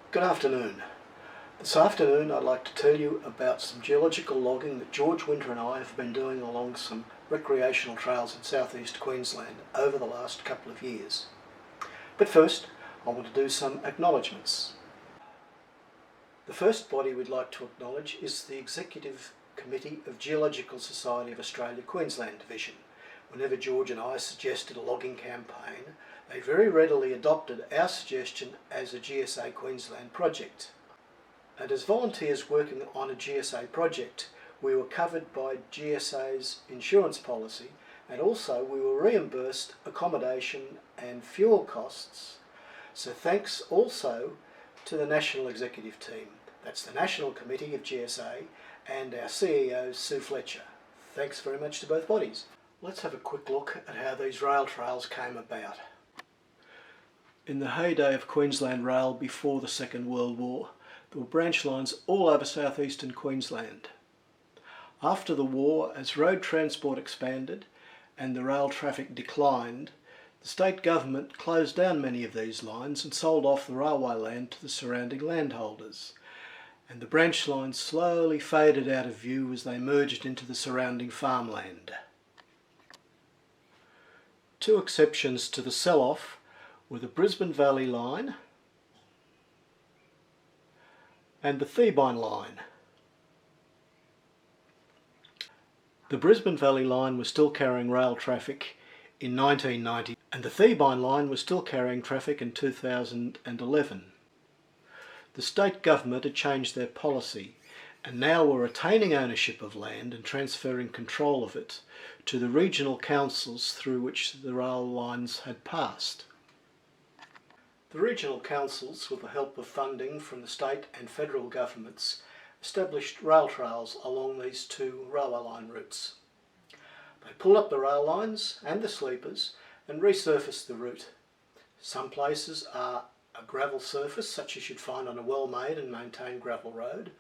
Good afternoon. This afternoon I'd like to tell you about some geological logging that George Winter and I have been doing along some recreational trails in southeast Queensland over the last couple of years. But first I want to do some acknowledgements. The first body we'd like to acknowledge is the Executive Committee of Geological Society of Australia Queensland Division. Whenever George and I suggested a logging campaign, they very readily adopted our suggestion as a GSA Queensland project. And as volunteers working on a GSA project, we were covered by GSA's insurance policy, and also we were reimbursed accommodation and fuel costs. So thanks also to the National Executive Team. That's the National Committee of GSA and our CEO Sue Fletcher. Thanks very much to both bodies. Let's have a quick look at how these rail trails came about. In the heyday of Queensland Rail before the Second World War, there were branch lines all over southeastern Queensland. After the war, as road transport expanded and the rail traffic declined, the state government closed down many of these lines and sold off the railway land to the surrounding landholders. And the branch lines slowly faded out of view as they merged into the surrounding farmland. Two exceptions to the sell-off were the Brisbane Valley Line and the Theebine Line. The Brisbane Valley Line was still carrying rail traffic in 1990 and the Theebine Line was still carrying traffic in 2011. The state government had changed their policy and now were retaining ownership of land and transferring control of it to the regional councils through which the rail lines had passed. The regional councils, with the help of funding from the state and federal governments, established rail trails along these two railway line routes. They pulled up the rail lines and the sleepers and resurfaced the route. Some places are a gravel surface, such as you'd find on a well-made and maintained gravel road.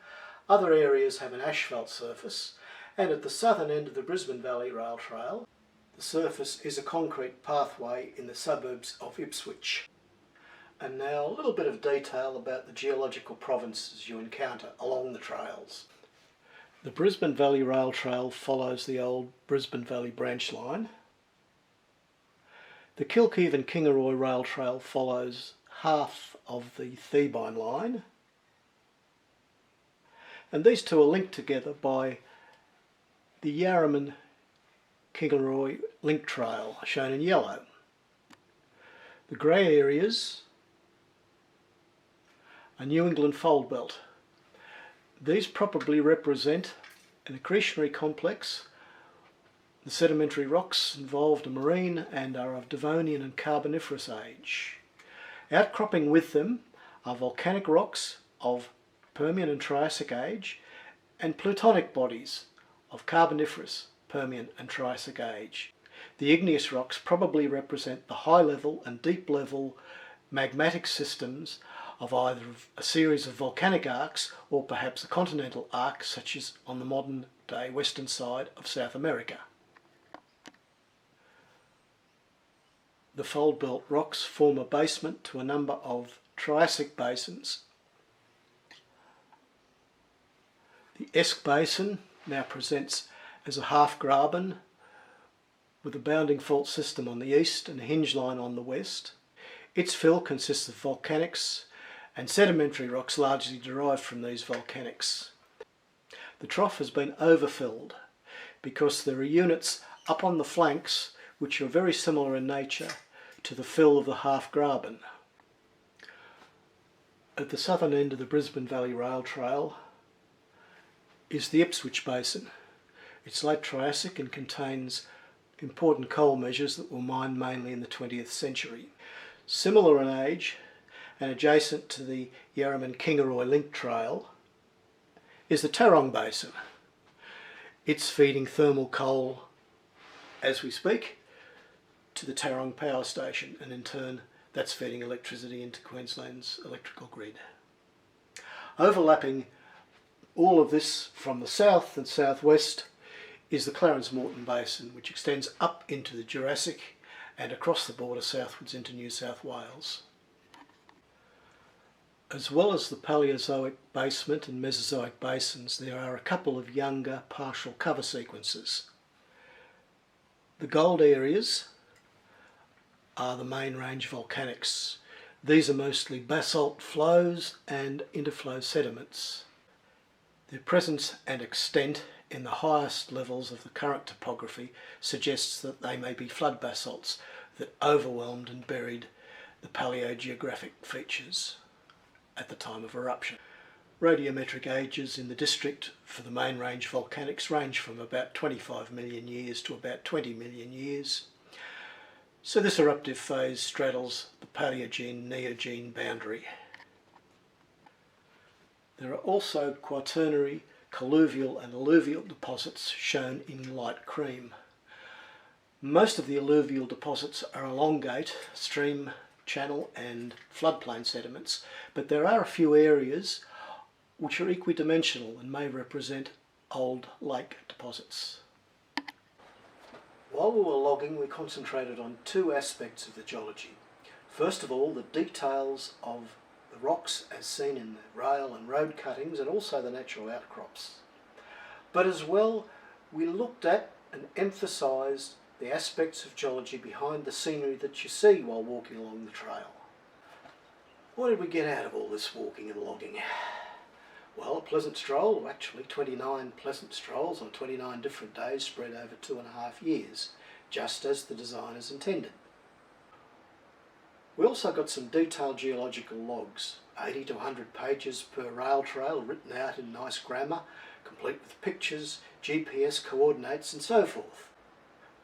Other areas have an asphalt surface, and at the southern end of the Brisbane Valley Rail Trail, the surface is a concrete pathway in the suburbs of Ipswich. And now a little bit of detail about the geological provinces you encounter along the trails. The Brisbane Valley Rail Trail follows the old Brisbane Valley branch line. The Kilkive and Kingaroy Rail Trail follows half of the Theebine line. And these two are linked together by the Yarraman-Kingaroy Link Trail, shown in yellow. The grey areas a New England fold belt. These probably represent an accretionary complex. The sedimentary rocks involved are marine and are of Devonian and Carboniferous age. Outcropping with them are volcanic rocks of Permian and Triassic age and plutonic bodies of Carboniferous, Permian and Triassic age. The igneous rocks probably represent the high level and deep level magmatic systems of either a series of volcanic arcs or perhaps a continental arc, such as on the modern day western side of South America. The fold belt rocks form a basement to a number of Triassic basins. The AESC basin now presents as a half graben with a bounding fault system on the east and a hinge line on the west. Its fill consists of volcanics and sedimentary rocks largely derived from these volcanics. The trough has been overfilled because there are units up on the flanks which are very similar in nature to the fill of the half graben. At the southern end of the Brisbane Valley Rail Trail is the Ipswich Basin. It's late Triassic and contains important coal measures that were mined mainly in the 20th century. Similar in age and adjacent to the Yarraman-Kingaroy Link Trail is the Tarong Basin. It's feeding thermal coal as we speak to the Tarong Power Station, and in turn that's feeding electricity into Queensland's electrical grid. Overlapping all of this from the south and southwest is the Clarence Morton Basin, which extends up into the Jurassic and across the border southwards into New South Wales. As well as the Paleozoic basement and Mesozoic basins, there are a couple of younger partial cover sequences. The gold areas are the main range volcanics. These are mostly basalt flows and interflow sediments. Their presence and extent in the highest levels of the current topography suggests that they may be flood basalts that overwhelmed and buried the paleogeographic features at the time of eruption. Radiometric ages in the district for the main range volcanics range from about 25 million years to about 20 million years. So this eruptive phase straddles the Paleogene-Neogene boundary. There are also quaternary, colluvial and alluvial deposits shown in light cream. Most of the alluvial deposits are elongate, stream, channel and floodplain sediments, but there are a few areas which are equidimensional and may represent old lake deposits. While we were logging, we concentrated on two aspects of the geology. First of all, the details of the rocks as seen in the rail and road cuttings and also the natural outcrops. But as well, we looked at and emphasised the aspects of geology behind the scenery that you see while walking along the trail. What did we get out of all this walking and logging? Well, a pleasant stroll, or actually 29 pleasant strolls on 29 different days spread over 2.5 years, just as the designers intended. We also got some detailed geological logs, 80 to 100 pages per rail trail, written out in nice grammar, complete with pictures, GPS coordinates and so forth.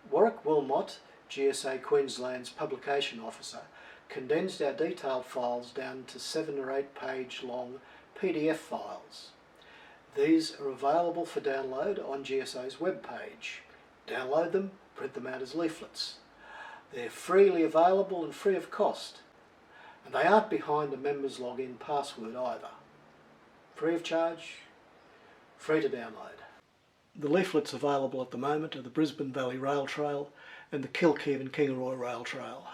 Warwick Wilmot, GSA Queensland's publication officer, condensed our detailed files down to 7 or 8 page long PDF files. These are available for download on GSA's webpage. Download them, print them out as leaflets. They're freely available and free of cost. And they aren't behind a member's login password either. Free of charge, free to download. The leaflets available at the moment are the Brisbane Valley Rail Trail and the Kilkeel and Kingaroy Rail Trail.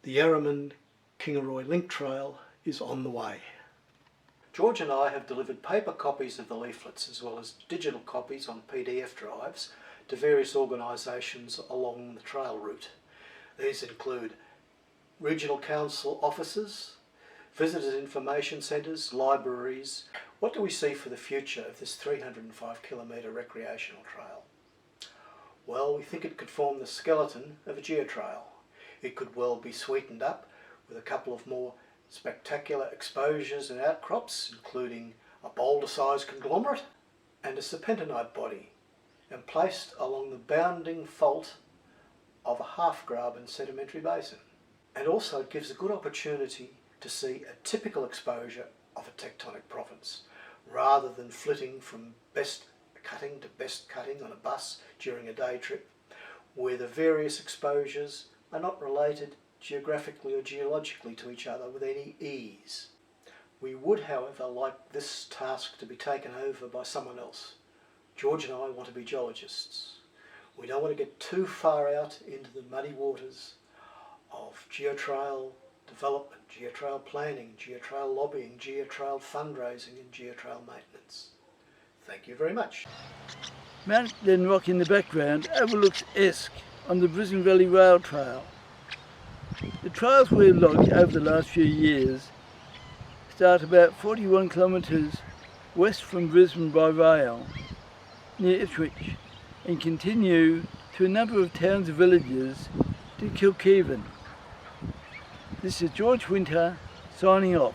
The Yarraman Kingaroy Link Trail is on the way. George and I have delivered paper copies of the leaflets as well as digital copies on PDF drives to various organisations along the trail route. These include regional council offices, visitors information centres, libraries. What do we see for the future of this 305 kilometre recreational trail? Well, we think it could form the skeleton of a geotrail. It could well be sweetened up with a couple of more spectacular exposures and outcrops, including a boulder-sized conglomerate and a serpentinite body, and placed along the bounding fault of a half-graben sedimentary basin. And also it gives a good opportunity to see a typical exposure of a tectonic province, rather than flitting from best cutting to best cutting on a bus during a day trip, where the various exposures are not related geographically or geologically to each other with any ease. We would, however, like this task to be taken over by someone else. George and I want to be geologists. We don't want to get too far out into the muddy waters of geotrail development, geotrail planning, geotrail lobbying, geotrail fundraising and geotrail maintenance. Thank you very much. Mount Glenrock in the background overlooks AESC on the Brisbane Valley Rail Trail. The trails we've logged over the last few years start about 41 kilometres west from Brisbane by rail, near Ipswich, and continue to a number of towns and villages to Kilkeel. This is George Winter signing off.